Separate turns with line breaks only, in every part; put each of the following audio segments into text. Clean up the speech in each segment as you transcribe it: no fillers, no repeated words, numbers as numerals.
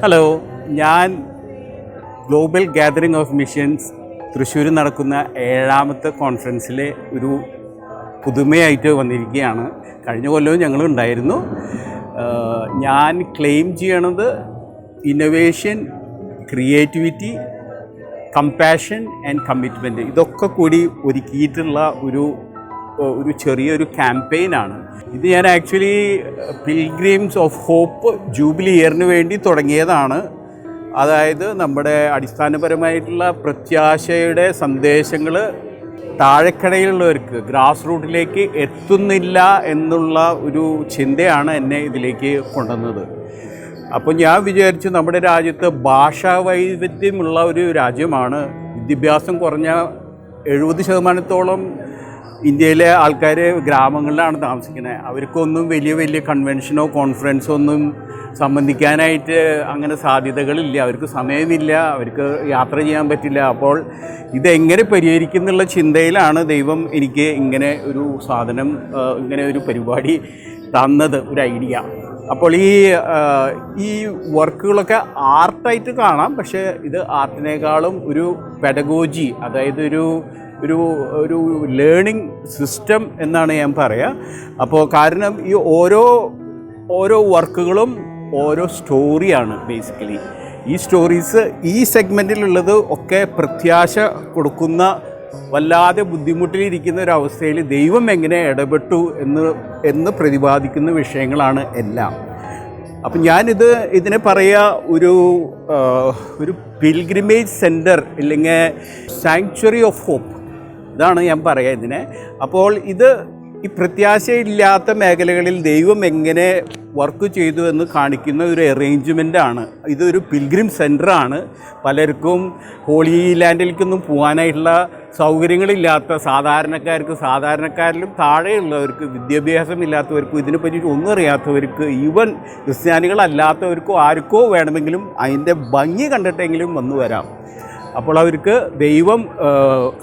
Hello, ഞാൻ global gathering of missions തൃശ്ശൂരിൽ നടക്കുന്ന 7ാമത്തെ കോൺഫറൻസിലെ ഒരു പുതുമയായിട്ട് വന്നിരിക്കുകയാണ്. കഴിഞ്ഞ കൊല്ലവും ഞങ്ങളുണ്ടായിരുന്നു. ഞാൻ ക്ലെയിം ചെയ്യണത് innovation, creativity, compassion and commitment ഇതൊക്കെ കൂടി ഒരുക്കിയിട്ടുള്ള ഒരു ചെറിയൊരു ക്യാമ്പയിനാണ് ഇത്. ഞാൻ actually pilgrims of hope jubilee ഇയറിന് വേണ്ടി തുടങ്ങിയതാണ്. അതായത് നമ്മുടെ അടിസ്ഥാനപരമായിട്ടുള്ള പ്രത്യാശയുടെ സന്ദേശങ്ങൾ താഴെക്കടയിലുള്ളവർക്ക്, ഗ്രാസ് റൂട്ടിലേക്ക് എത്തുന്നില്ല എന്നുള്ള ഒരു ചിന്തയാണ് എന്നെ ഇതിലേക്ക് കൊണ്ടുവന്നത്. അപ്പോൾ ഞാൻ വിചാരിച്ചു, നമ്മുടെ രാജ്യത്ത് ഭാഷാ വൈവിധ്യമുള്ള ഒരു രാജ്യമാണ്. വിദ്യാഭ്യാസം കുറഞ്ഞ 70% ഇന്ത്യയിലെ ആൾക്കാർ ഗ്രാമങ്ങളിലാണ് താമസിക്കുന്നത്. അവർക്കൊന്നും വലിയ കൺവെൻഷനോ കോൺഫറൻസോ ഒന്നും സംബന്ധിക്കാനായിട്ട് അങ്ങനെ സാധ്യതകളില്ല. അവർക്ക് സമയമില്ല, അവർക്ക് യാത്ര ചെയ്യാൻ പറ്റില്ല. അപ്പോൾ ഇതെങ്ങനെ പരിഹരിക്കുന്നുള്ള ചിന്തയിലാണ് ദൈവം എനിക്ക് ഇങ്ങനെ ഒരു സാധനം, ഇങ്ങനെ ഒരു പരിപാടി തന്നത്, ഒരു ഐഡിയ. അപ്പോൾ ഈ വർക്കുകളൊക്കെ ആർട്ടായിട്ട് കാണാം, പക്ഷേ ഇത് ആർട്ടിനേക്കാളും ഒരു പെഡഗോജി, അതായത് ഒരു ലേണിംഗ് സിസ്റ്റം എന്നാണ് ഞാൻ പറയുക. അപ്പോൾ കാരണം ഈ ഓരോ വർക്കുകളും ഓരോ സ്റ്റോറിയാണ് ബേസിക്കലി. ഈ സ്റ്റോറീസ്, ഈ സെഗ്മെൻറ്റിലുള്ളത് ഒക്കെ പ്രത്യാശ കൊടുക്കുന്ന, വല്ലാതെ ബുദ്ധിമുട്ടിലിരിക്കുന്ന ഒരവസ്ഥയിൽ ദൈവം എങ്ങനെ ഇടപെട്ടു എന്ന് പ്രതിപാദിക്കുന്ന വിഷയങ്ങളാണ് എല്ലാം. അപ്പം ഇതിനെ പറയുക ഒരു പിൽഗ്രിമേജ് സെൻറ്റർ, ഇല്ലെങ്കിൽ സാങ്ച്വറി ഓഫ് ഹോപ്പ്, ഇതാണ് ഞാൻ പറയുക ഇതിനെ. അപ്പോൾ ഈ പ്രത്യാശയില്ലാത്ത മേഖലകളിൽ ദൈവം എങ്ങനെ വർക്ക് ചെയ്തു എന്ന് കാണിക്കുന്ന ഒരു അറേഞ്ച്മെൻറ്റാണ്. ഇതൊരു പിൽഗ്രിം സെൻറ്ററാണ്. പലർക്കും ഹോളി ലാൻഡിലേക്കൊന്നും പോകാനായിട്ടുള്ള സൗകര്യങ്ങളില്ലാത്ത സാധാരണക്കാരിലും താഴെയുള്ളവർക്ക്, വിദ്യാഭ്യാസമില്ലാത്തവർക്കും ഇതിനെപ്പറ്റി ഒന്നും അറിയാത്തവർക്ക്, ഈവൻ ക്രിസ്ത്യാനികളല്ലാത്തവർക്കോ ആർക്കോ വേണമെങ്കിലും അതിൻ്റെ ഭംഗി കണ്ടിട്ടെങ്കിലും വന്നു വരാം. അപ്പോൾ അവർക്ക്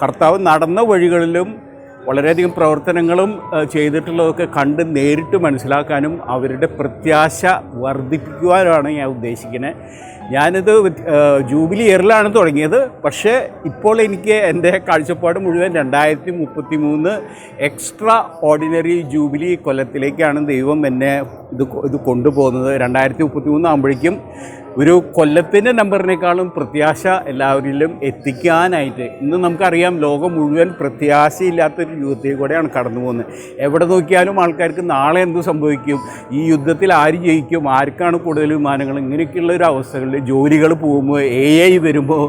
കർത്താവ് നടന്ന വഴികളിലും വളരെയധികം പ്രവർത്തനങ്ങളും ചെയ്തിട്ടുള്ളതൊക്കെ കണ്ട് നേരിട്ട് മനസ്സിലാക്കാനും അവരുടെ പ്രത്യാശ വർദ്ധിപ്പിക്കുവാനാണ് ഞാൻ ഉദ്ദേശിക്കുന്നത്. ഞാനിത് ജൂബിലി ഇയറിലാണ് തുടങ്ങിയത്. പക്ഷേ ഇപ്പോൾ എനിക്ക് എൻ്റെ കാഴ്ചപ്പാട് മുഴുവൻ 2033 എക്സ്ട്രാ ഓർഡിനറി ജൂബിലി കൊല്ലത്തിലേക്കാണ് ദൈവം എന്നെ ഇത് കൊണ്ടുപോകുന്നത്. 2033 ആകുമ്പോഴേക്കും ഒരു കൊല്ലത്തിൻ്റെ നമ്പറിനേക്കാളും പ്രത്യാശ എല്ലാവരിലും എത്തിക്കാനായിട്ട്. ഇന്ന് നമുക്കറിയാം, ലോകം മുഴുവൻ പ്രത്യാശയില്ലാത്തൊരു യുദ്ധത്തിൽ കൂടെയാണ് കടന്നു പോകുന്നത്. എവിടെ നോക്കിയാലും ആൾക്കാർക്ക് നാളെ എന്ത് സംഭവിക്കും, ഈ യുദ്ധത്തിൽ ആര് ജയിക്കും, ആർക്കാണ് കൂടുതൽ വിമാനങ്ങൾ, ഇങ്ങനെയൊക്കെയുള്ള ഒരു അവസ്ഥകളിൽ ജോലികൾ പോകുമ്പോൾ, AI വരുമ്പോൾ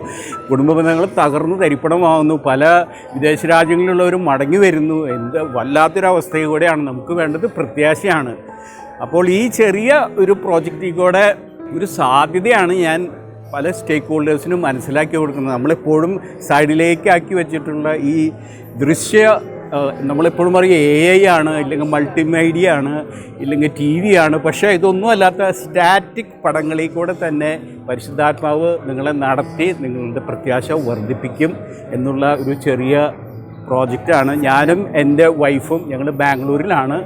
കുടുംബ ബന്ധങ്ങൾ തകർന്ന് തരിപ്പണമാവുന്നു, പല വിദേശ രാജ്യങ്ങളിലുള്ളവരും മടങ്ങി വരുന്നു. വല്ലാത്തൊരവസ്ഥയിൽ കൂടെയാണ്. നമുക്ക് വേണ്ടത് പ്രത്യാശയാണ്. അപ്പോൾ ഈ ചെറിയ ഒരു പ്രോജക്റ്റിൽ കൂടെ ഒരു സാധ്യതയാണ് ഞാൻ പല സ്റ്റേക്ക് ഹോൾഡേഴ്സിനും മനസ്സിലാക്കി കൊടുക്കുന്നത്. നമ്മളെപ്പോഴും സൈഡിലേക്കാക്കി വെച്ചിട്ടുള്ള ഈ നമ്മളെപ്പോഴും പറയും AI ആണ്, ഇല്ലെങ്കിൽ മൾട്ടിമീഡിയ ആണ്, ഇല്ലെങ്കിൽ TV ആണ്. പക്ഷേ ഇതൊന്നും അല്ലാത്ത സ്റ്റാറ്റിക് പടങ്ങളിൽ കൂടെ തന്നെ പരിശുദ്ധാത്മാവ് നിങ്ങളെ നടത്തി നിങ്ങളുടെ പ്രത്യാശ വർദ്ധിപ്പിക്കും എന്നുള്ള ഒരു ചെറിയ പ്രോജക്റ്റാണ്. ഞാനും എൻ്റെ വൈഫും ഞങ്ങൾ ബാംഗ്ലൂരിലാണ്.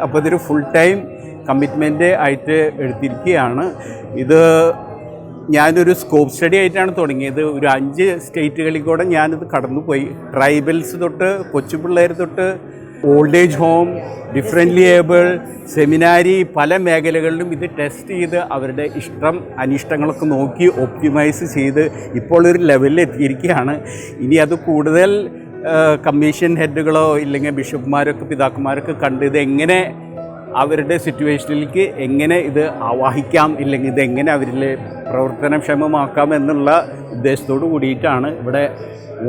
അപ്പോൾ ഇതൊരു ഫുൾ ടൈം കമ്മിറ്റ്മെൻറ്റ് ആയിട്ട് എടുത്തിരിക്കുകയാണ്. ഞാനൊരു സ്കോപ്പ് സ്റ്റഡി ആയിട്ടാണ് തുടങ്ങിയത്. ഒരു 5 സ്റ്റേറ്റുകളിൽ കൂടെ ഞാനിത് കടന്നുപോയി. ട്രൈബൽസ് തൊട്ട്, കൊച്ചു പിള്ളേർ തൊട്ട്, old age home, differently able, സെമിനാരി, പല മേഖലകളിലും ഇത് ടെസ്റ്റ് ചെയ്ത് അവരുടെ അനിഷ്ടങ്ങളൊക്കെ നോക്കി ഒപ്റ്റിമൈസ് ചെയ്ത് ഇപ്പോൾ ഒരു ലെവലിൽ എത്തിയിരിക്കുകയാണ്. ഇനി അത് കൂടുതൽ കമ്മീഷൻ ഹെഡുകളോ ഇല്ലെങ്കിൽ ബിഷപ്പ്മാരൊക്കെ, പിതാക്കന്മാരൊക്കെ കണ്ട് ഇതെങ്ങനെ അവരുടെ സിറ്റുവേഷനിലേക്ക് എങ്ങനെ ഇത് ആവാഹിക്കാം, ഇല്ലെങ്കിൽ ഇതെങ്ങനെ അവരിൽ പ്രവർത്തനക്ഷമമാക്കാം എന്നുള്ള ഉദ്ദേശത്തോടു കൂടിയിട്ടാണ് ഇവിടെ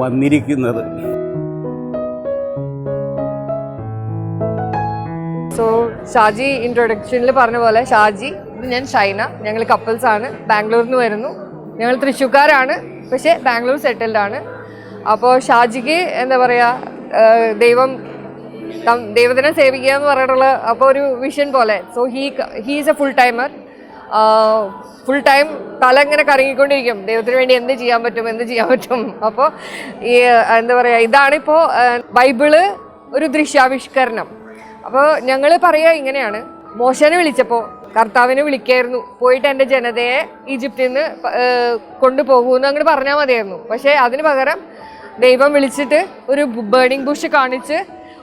വന്നിരിക്കുന്നത്.
സോ ഷാജി ഇൻട്രൊഡക്ഷനിൽ പറഞ്ഞ പോലെ, ഷാജി, ഞാൻ ഷൈന, ഞങ്ങൾ കപ്പിൾസാണ്. ബാംഗ്ലൂരിൽ നിന്ന് വരുന്നു. ഞങ്ങൾ തൃശ്ശൂർക്കാരാണ്, പക്ഷേ ബാംഗ്ലൂർ സെറ്റിൽഡാണ്. അപ്പോൾ ഷാജിക്ക് എന്താ പറയുക, ദൈവത്തിനെ സേവിക്കുക എന്ന് പറഞ്ഞിട്ടുള്ള അപ്പോൾ ഒരു വിഷൻ പോലെ. So he is A full timer. Full time തല ഇങ്ങനെ കറങ്ങിക്കൊണ്ടിരിക്കും, ദൈവത്തിന് വേണ്ടി എന്ത് ചെയ്യാൻ പറ്റും. അപ്പോൾ ഈ എന്താ പറയുക, ഇതാണിപ്പോൾ ബൈബിള് ഒരു ദൃശ്യാവിഷ്കരണം. അപ്പോൾ ഞങ്ങൾ പറയുക ഇങ്ങനെയാണ്, മോശനെ വിളിച്ചപ്പോൾ കർത്താവിനെ വിളിക്കായിരുന്നു, പോയിട്ട് എൻ്റെ ജനതയെ ഈജിപ്തിൽ നിന്ന് കൊണ്ടുപോകുമെന്ന് അങ്ങോട്ട് പറഞ്ഞാൽ മതിയായിരുന്നു. പക്ഷേ അതിന് പകരം ദൈവം വിളിച്ചിട്ട് ഒരു ബേണിംഗ് ബുഷ് കാണിച്ച്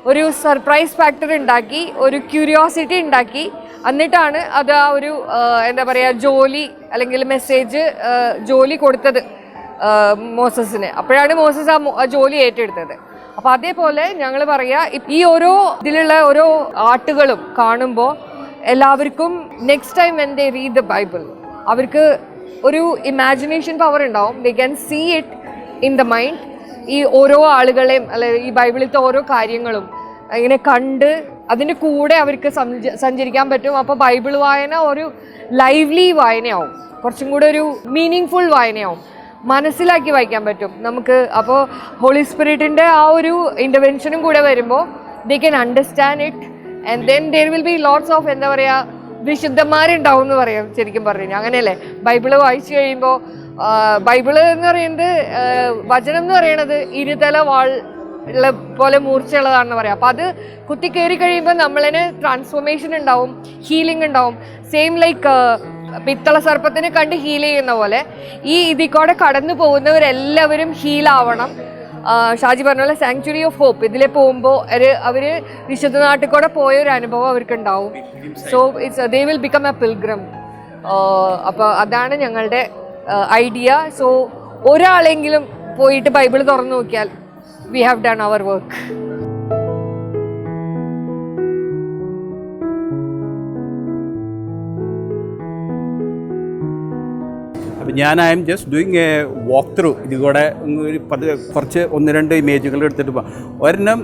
ഒരു സർപ്രൈസ് ഫാക്ടർ ഉണ്ടാക്കി, ഒരു ക്യൂരിയോസിറ്റി ഉണ്ടാക്കി. എന്നിട്ടാണ് അത് ആ ഒരു എന്താ പറയുക ജോലി അല്ലെങ്കിൽ മെസ്സേജ് ജോലി കൊടുത്തത് മോസസിന്. അപ്പോഴാണ് മോസസ് ആ ജോലി ഏറ്റെടുത്തത്. അപ്പോൾ അതേപോലെ ഞങ്ങൾ പറയുക, ഈ ഓരോ ഇതിലുള്ള ഓരോ ആർട്ടുകളും കാണുമ്പോൾ എല്ലാവർക്കും next time when they read the Bible അവർക്ക് ഒരു ഇമാജിനേഷൻ പവർ ഉണ്ടാവും. They can see it in the mind. ഈ ഓരോ ആളുകളെയും അല്ലെ ഈ ബൈബിളിലത്തെ ഓരോ കാര്യങ്ങളും ഇങ്ങനെ കണ്ട് അതിൻ്റെ കൂടെ അവർക്ക് സഞ്ചരിക്കാൻ പറ്റും. അപ്പോൾ ബൈബിൾ വായന ഒരു ലൈവ്ലി വായനയാവും, കുറച്ചും കൂടെ ഒരു മീനിങ് ഫുൾ വായനയാവും, മനസ്സിലാക്കി വായിക്കാൻ പറ്റും നമുക്ക്. അപ്പോൾ ഹോളി സ്പിരിറ്റിൻ്റെ ആ ഒരു ഇൻ്റർവെൻഷനും കൂടെ വരുമ്പോൾ they can understand it. And then there will be lots of എന്താ പറയുക വിശുദ്ധന്മാരുണ്ടാവും എന്ന് പറയാം. ശരിക്കും പറഞ്ഞു കഴിഞ്ഞാൽ അങ്ങനെയല്ലേ ബൈബിള് വായിച്ചു കഴിയുമ്പോൾ ബൈബിള് എന്ന് പറയുന്നത് വചനം എന്ന് പറയുന്നത് ഇരുതല വാൾ ഉള്ള പോലെ മൂർച്ചയുള്ളതാണെന്ന് പറയാം. അപ്പം അത് കുത്തി കയറി കഴിയുമ്പോൾ നമ്മളതിന് ട്രാൻസ്ഫോർമേഷൻ ഉണ്ടാവും, ഹീലിംഗ് ഉണ്ടാവും. സെയിം ലൈക്ക് പിത്തള സർപ്പത്തിന് കണ്ട് ഹീൽ ചെയ്യുന്ന പോലെ ഈ ഇതിക്കൂടെ കടന്നു പോകുന്നവരെല്ലാവരും ഹീലാവണം. ഷാജി പറഞ്ഞ പോലെ സാങ്ച്വറി ഓഫ് ഹോപ്പ് ഇതിലെ പോകുമ്പോൾ അവർ വിശുദ്ധ നാട്ടിൽ കൂടെ പോയ ഒരു അനുഭവം അവർക്ക് ഉണ്ടാവും. So they will become a pilgrim. അപ്പോൾ അതാണ് ഞങ്ങളുടെ ഐഡിയ. സോ ഒരാളെങ്കിലും പോയിട്ട് ബൈബിൾ തുറന്നു നോക്കിയാൽ we have done our work.
അപ്പോൾ ഞാൻ I am just doing a walk through. ഇതിലൂടെ കുറച്ച് 1-2 ഇമേജുകൾ എടുത്തിട്ട് പോകാം. ഒരെണ്ണം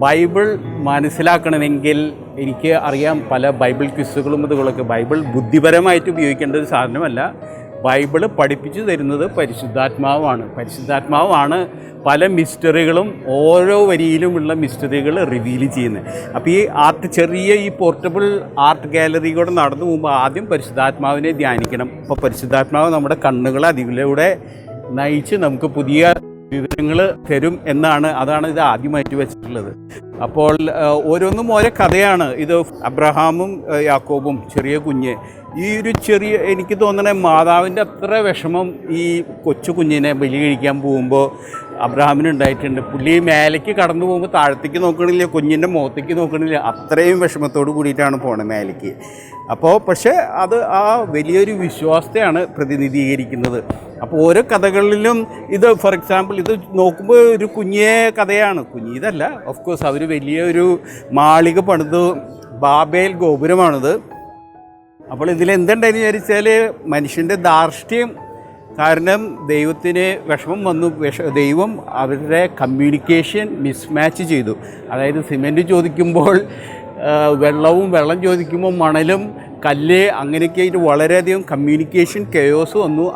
ബൈബിൾ മനസ്സിലാക്കണമെങ്കിൽ എനിക്ക് അറിയാം പല ബൈബിൾ ക്വിസുകളും ഇതുകളൊക്കെ. ബൈബിൾ ബുദ്ധിപരമായിട്ട് ഉപയോഗിക്കേണ്ട ഒരു സാധനമല്ല. ബൈബിള് പഠിപ്പിച്ചു തരുന്നത് പരിശുദ്ധാത്മാവാണ്. പരിശുദ്ധാത്മാവാണ് പല മിസ്റ്ററികളും ഓരോ വരിയിലുമുള്ള മിസ്റ്ററികൾ റിവീൽ ചെയ്യുന്നത്. അപ്പോൾ ഈ ചെറിയ ഈ പോർട്ടബിൾ ആർട്ട് ഗാലറി കൂടെ നടന്നു പോകുമ്പോൾ ആദ്യം പരിശുദ്ധാത്മാവിനെ ധ്യാനിക്കണം. അപ്പോൾ പരിശുദ്ധാത്മാവ് നമ്മുടെ കണ്ണുകളെ അതിലൂടെ നയിച്ച് നമുക്ക് പുതിയ വിവരങ്ങൾ തരും അതാണ് ഇത് ആദ്യമായിട്ട് വെച്ചിട്ടുള്ളത്. അപ്പോൾ ഓരോന്നും ഓരോ കഥയാണ്. ഇത് അബ്രഹാമും യാക്കോബും ചെറിയ കുഞ്ഞ്, ഈ ഒരു ചെറിയ എനിക്ക് തോന്നണ മാതാവിൻ്റെ അത്ര വിഷമം ഈ കൊച്ചു കുഞ്ഞിനെ ബലി കഴിക്കാൻ പോകുമ്പോൾ അബ്രഹാമിന് ഉണ്ടായിട്ടുണ്ട്. പുള്ളി മേലേക്ക് കടന്നു പോകുമ്പോൾ താഴത്തേക്ക് നോക്കണില്ല, കുഞ്ഞിൻ്റെ മുഖത്തേക്ക് നോക്കണില്ല, അത്രയും വിഷമത്തോട് കൂടിയിട്ടാണ് പോണത് മേലേക്ക്. അപ്പോൾ പക്ഷേ അത് ആ വലിയൊരു വിശ്വാസത്തെയാണ് പ്രതിനിധീകരിക്കുന്നത്. അപ്പോൾ ഓരോ കഥകളിലും ഇത് ഫോർ എക്സാമ്പിൾ ഇത് നോക്കുമ്പോൾ ഒരു കുഞ്ഞേ കഥയാണ്. കുഞ്ഞിതല്ല, ഓഫ് കോഴ്സ് അവർ വലിയൊരു മാളിക പണിത് ബാബേൽ ഗോപുരമാണിത്. അപ്പോൾ ഇതിലെന്തുണ്ടായെന്ന് വിചാരിച്ചാൽ മനുഷ്യൻ്റെ ധാർഷ്ട്യം കാരണം ദൈവത്തിന് വിഷമം വന്നു. ദൈവം അവരുടെ കമ്മ്യൂണിക്കേഷൻ മിസ്മാച്ച് ചെയ്തു. അതായത് സിമെൻറ്റ് ചോദിക്കുമ്പോൾ വെള്ളം ചോദിക്കുമ്പോൾ മണലും കല്ല് അങ്ങനെയൊക്കെ ആയിട്ട് വളരെയധികം കമ്മ്യൂണിക്കേഷൻ കെയോസ് വന്നു.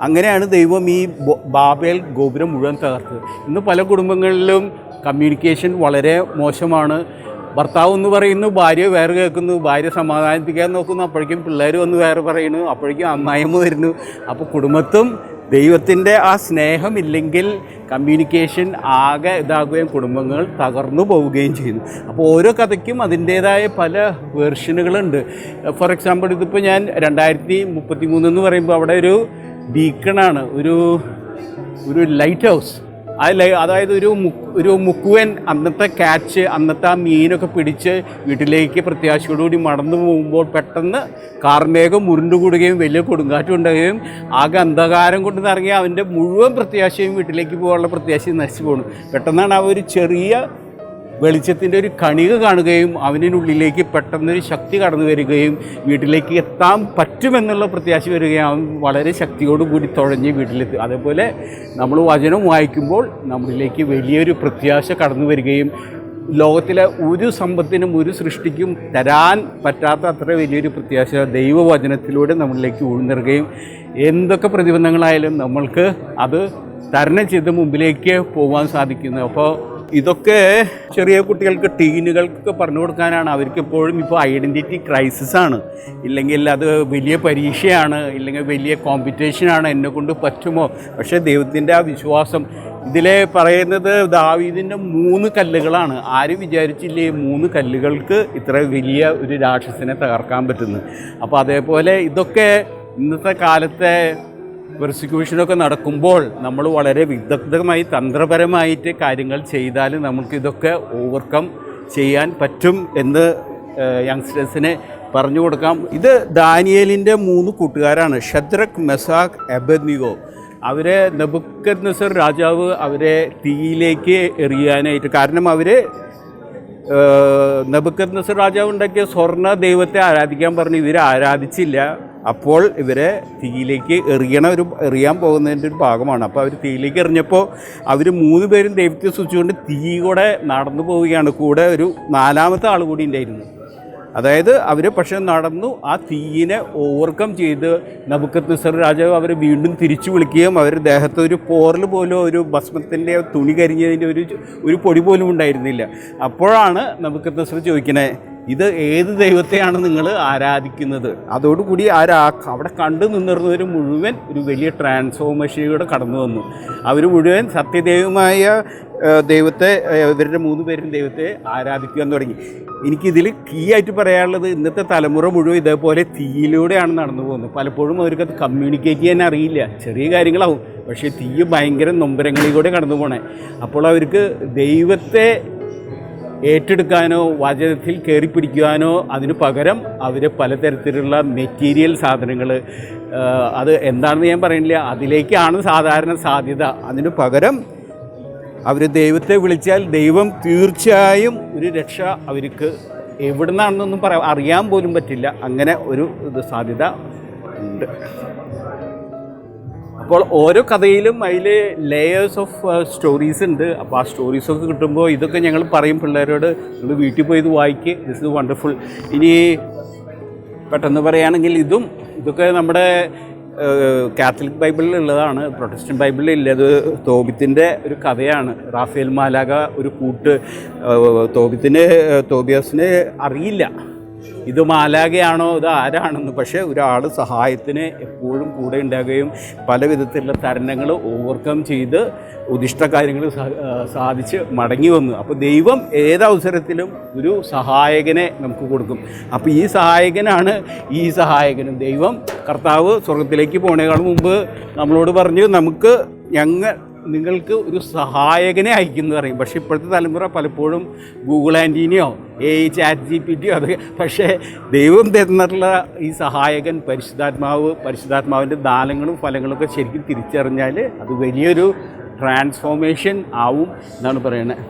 അങ്ങനെയാണ് ദൈവം ഈ ബാബേൽ ഗോപുരം മുഴുവൻ തകർത്തത്. ഇന്ന് പല കുടുംബങ്ങളിലും കമ്മ്യൂണിക്കേഷൻ വളരെ മോശമാണ്. ഭർത്താവ് ഒന്ന് പറയുന്നു, ഭാര്യ വേറെ കേൾക്കുന്നു, ഭാര്യ സമാധാനിപ്പിക്കാൻ നോക്കുന്നു, അപ്പോഴേക്കും പിള്ളേർ വന്ന് വേറെ പറയുന്നു, അപ്പോഴേക്കും അമ്മായിയമ്മ വരുന്നു. അപ്പോൾ കുടുംബത്തും ദൈവത്തിൻ്റെ ആ സ്നേഹമില്ലെങ്കിൽ കമ്മ്യൂണിക്കേഷൻ ആകെ ഇതാകുകയും കുടുംബങ്ങൾ തകർന്നു പോവുകയും ചെയ്യുന്നു. അപ്പോൾ ഓരോ കഥയ്ക്കും അതിൻ്റേതായ പല വേർഷനുകളുണ്ട്. ഫോർ എക്സാമ്പിൾ ഇതിപ്പോൾ ഞാൻ 2033 എന്ന് പറയുമ്പോൾ അവിടെ ഒരു ബീക്കണാണ്, ഒരു ലൈറ്റ് ഹൗസ്. അതായത് ഒരു മുക്കുവൻ അന്നത്തെ ക്യാച്ച്, അന്നത്തെ ആ മീനൊക്കെ പിടിച്ച് വീട്ടിലേക്ക് പ്രത്യാശയോടുകൂടി മടന്നു പോകുമ്പോൾ പെട്ടെന്ന് കാർമേഘം ഉരുണ്ടുകൂടുകയും വലിയ കൊടുങ്കാറ്റും ഉണ്ടാകുകയും ആകെ അന്ധകാരം കൊണ്ട് നിറങ്ങി അവൻ്റെ മുഴുവൻ പ്രത്യാശയും വീട്ടിലേക്ക് പോകാനുള്ള പ്രത്യാശയും നശിച്ചു പോകുന്നു. പെട്ടെന്നാണ് ആ ഒരു ചെറിയ വെളിച്ചത്തിൻ്റെ ഒരു കണിക കാണുകയും അവനുള്ളിലേക്ക് പെട്ടെന്നൊരു ശക്തി കടന്നു വരികയും വീട്ടിലേക്ക് എത്താൻ പറ്റുമെന്നുള്ള പ്രത്യാശ വരികയും അവൻ വളരെ ശക്തിയോടുകൂടി തുഴഞ്ഞ് വീട്ടിലെത്തി. അതേപോലെ നമ്മൾ വചനം വായിക്കുമ്പോൾ നമ്മളിലേക്ക് വലിയൊരു പ്രത്യാശ കടന്നു വരികയും ലോകത്തിലെ ഒരു സമ്പത്തിനും ഒരു സൃഷ്ടിക്കും തരാൻ പറ്റാത്ത അത്ര വലിയൊരു പ്രത്യാശ ദൈവവചനത്തിലൂടെ നമ്മളിലേക്ക് ഉൾനിറുകയും എന്തൊക്കെ പ്രതിബന്ധങ്ങളായാലും നമ്മൾക്ക് അത് തരണം ചെയ്ത് മുമ്പിലേക്ക് പോകാൻ സാധിക്കുന്നു. അപ്പോൾ ഇതൊക്കെ ചെറിയ കുട്ടികൾക്ക് ടീനുകൾക്ക് പറഞ്ഞു കൊടുക്കാനാണ്. അവർക്ക് എപ്പോഴും ഇപ്പോൾ ഐഡൻറ്റിറ്റി ക്രൈസിസ് ആണ്. ഇല്ലെങ്കിൽ അത് വലിയ പരീക്ഷയാണ്, ഇല്ലെങ്കിൽ വലിയ കോമ്പറ്റീഷനാണ്, എന്നെ കൊണ്ട് പറ്റുമോ. പക്ഷേ ദൈവത്തിൻ്റെ ആ വിശ്വാസം ഇതിലെ പറയുന്നത് ദാവീദിൻ്റെ 3 കല്ലുകളാണ്. ആരും വിചാരിച്ചില്ലേ 3 കല്ലുകൾക്ക് ഇത്ര വലിയ ഒരു രാക്ഷസനെ തകർക്കാൻ പറ്റുന്നു. അപ്പോൾ അതേപോലെ ഇതൊക്കെ ഇന്നത്തെ കാലത്തെ പെർസിക്യൂഷനൊക്കെ നടക്കുമ്പോൾ നമ്മൾ വളരെ വിദഗ്ധമായി തന്ത്രപരമായിട്ട് കാര്യങ്ങൾ ചെയ്താൽ നമുക്കിതൊക്കെ ഓവർകം ചെയ്യാൻ പറ്റും എന്ന് യങ്സ്റ്റേഴ്സിനെ പറഞ്ഞു കൊടുക്കാം. ഇത് ദാനിയേലിൻ്റെ 3 കൂട്ടുകാരാണ്, ഷദ്രക്, മെസാക്, അബേദ്നെഗോ. അവരെ നെബൂഖദ്നേസർ രാജാവ് അവരെ തീയിലേക്ക് എറിയാനായിട്ട്, കാരണം അവർ നെബൂഖദ്നേസർ രാജാവ് ഉണ്ടാക്കിയ സ്വർണ്ണ ദൈവത്തെ ആരാധിക്കാൻ പറഞ്ഞ് ഇവർ ആരാധിച്ചില്ല. അപ്പോൾ ഇവരെ തീയിലേക്ക് എറിയാൻ പോകുന്നതിൻ്റെ ഒരു ഭാഗമാണ്. അപ്പോൾ അവർ തീയിലേക്ക് എറിഞ്ഞപ്പോൾ അവർ 3 പേരും ദൈവത്തെ സൂക്ഷിച്ചുകൊണ്ട് തീ കൂടെ നടന്നു പോവുകയാണ്. കൂടെ ഒരു 4ാമത്തെ ആൾ കൂടി ഉണ്ടായിരുന്നു. അതായത് അവർ പക്ഷേ നടന്നു ആ തീയിനെ ഓവർകം ചെയ്ത് നെബൂഖദ്നേസർ രാജാവ് അവരെ വീണ്ടും തിരിച്ചു വിളിക്കുകയും അവരുടെ ദേഹത്ത് ഒരു പോറൽ പോലും, ഒരു ഭസ്മത്തിൻ്റെ തുണി കരിഞ്ഞതിൻ്റെ ഒരു പൊടി പോലും ഉണ്ടായിരുന്നില്ല. അപ്പോഴാണ് നെബൂഖദ്നേസർ ചോദിക്കണേ, ഇത് ഏത് ദൈവത്തെയാണ് നിങ്ങൾ ആരാധിക്കുന്നത്? അതോടുകൂടി അവിടെ കണ്ടു നിന്നിരുന്നവർ മുഴുവൻ ഒരു വലിയ ട്രാൻസ്ഫോർമേഷനിലൂടെ കടന്നു വന്നു. അവർ മുഴുവൻ സത്യദൈവമായ ദൈവത്തെ, ഇവരുടെ 3 പേരും ദൈവത്തെ ആരാധിക്കാൻ തുടങ്ങി. എനിക്കിതിൽ കീ ആയിട്ട് പറയാനുള്ളത്, ഇന്നത്തെ തലമുറ മുഴുവൻ ഇതേപോലെ തീയിലൂടെയാണ് നടന്നു പോകുന്നത്. പലപ്പോഴും അവർക്കത് കമ്മ്യൂണിക്കേറ്റ് ചെയ്യാൻ അറിയില്ല. ചെറിയ കാര്യങ്ങളാവും, പക്ഷേ തീ ഭയങ്കര നൊമ്പരങ്ങളിലൂടെ കടന്നു പോകണേ. അപ്പോൾ അവർക്ക് ദൈവത്തെ ഏറ്റെടുക്കാനോ വചനത്തിൽ കയറി പിടിക്കുവാനോ അതിന് പകരം അവർ പലതരത്തിലുള്ള മെറ്റീരിയൽ സാധനങ്ങൾ, അത് എന്താണെന്ന് ഞാൻ പറയുന്നില്ല, അതിലേക്കാണ് സാധാരണ സാധ്യത. അതിന് പകരം അവർ ദൈവത്തെ വിളിച്ചാൽ ദൈവം തീർച്ചയായും ഒരു രക്ഷ അവർക്ക് എവിടെ നിന്നാണെന്നൊന്നും അറിയാൻ പോലും പറ്റില്ല. അങ്ങനെ ഒരു സാധ്യത ഉണ്ട്. അപ്പോൾ ഓരോ കഥയിലും അതിൽ ലെയേഴ്സ് ഓഫ് സ്റ്റോറീസ് ഉണ്ട്. അപ്പോൾ ആ സ്റ്റോറീസൊക്കെ കിട്ടുമ്പോൾ ഇതൊക്കെ ഞങ്ങൾ പറയും പിള്ളേരോട്, നിങ്ങൾ വീട്ടിൽ പോയി ഇത് വായിക്കുക, ദിസ് ഇസ് വണ്ടർഫുൾ. ഇനി പെട്ടെന്ന് പറയുകയാണെങ്കിൽ ഇതൊക്കെ നമ്മുടെ കാത്തലിക് ബൈബിളിൽ ഉള്ളതാണ്, പ്രൊട്ടസ്റ്റന്റ് ബൈബിളിൽ ഇല്ല. അത് തോബിത്തിൻ്റെ ഒരു കഥയാണ്. റാഫേൽ മാലാഖ ഒരു കൂട്ട്, തോബിയാസിന് അറിയില്ല ഇത് മാലാഖയാണോ ഇത് ആരാണെന്ന്. പക്ഷേ ഒരാൾ സഹായത്തിന് എപ്പോഴും കൂടെ ഉണ്ടാകുകയും പല വിധത്തിലുള്ള തരണങ്ങൾ ഓവർകം ചെയ്ത് ഉദിഷ്ട കാര്യങ്ങൾ സാധിച്ച് മടങ്ങി വന്നു. അപ്പോൾ ദൈവം ഏതവസരത്തിലും ഒരു സഹായകനെ നമുക്ക് കൊടുക്കും. അപ്പോൾ ഈ സഹായകനും ദൈവം കർത്താവ് സ്വർഗത്തിലേക്ക് പോണേക്കാൾ മുമ്പ് നമ്മളോട് പറഞ്ഞു, നിങ്ങൾക്ക് ഒരു സഹായകനെ അയക്കുമെന്ന് പറയും. പക്ഷേ ഇപ്പോഴത്തെ തലമുറ പലപ്പോഴും ഗൂഗിൾ ആൻറ്റീനെയോ ChatGPT അതൊക്കെ. പക്ഷേ ദൈവം തന്നിട്ടുള്ള ഈ സഹായകൻ പരിശുദ്ധാത്മാവിൻ്റെ ദാനങ്ങളും ഫലങ്ങളൊക്കെ ശരിക്കും തിരിച്ചറിഞ്ഞാൽ അത് വലിയൊരു ട്രാൻസ്ഫോർമേഷൻ ആവും എന്നാണ് പറയുന്നത്.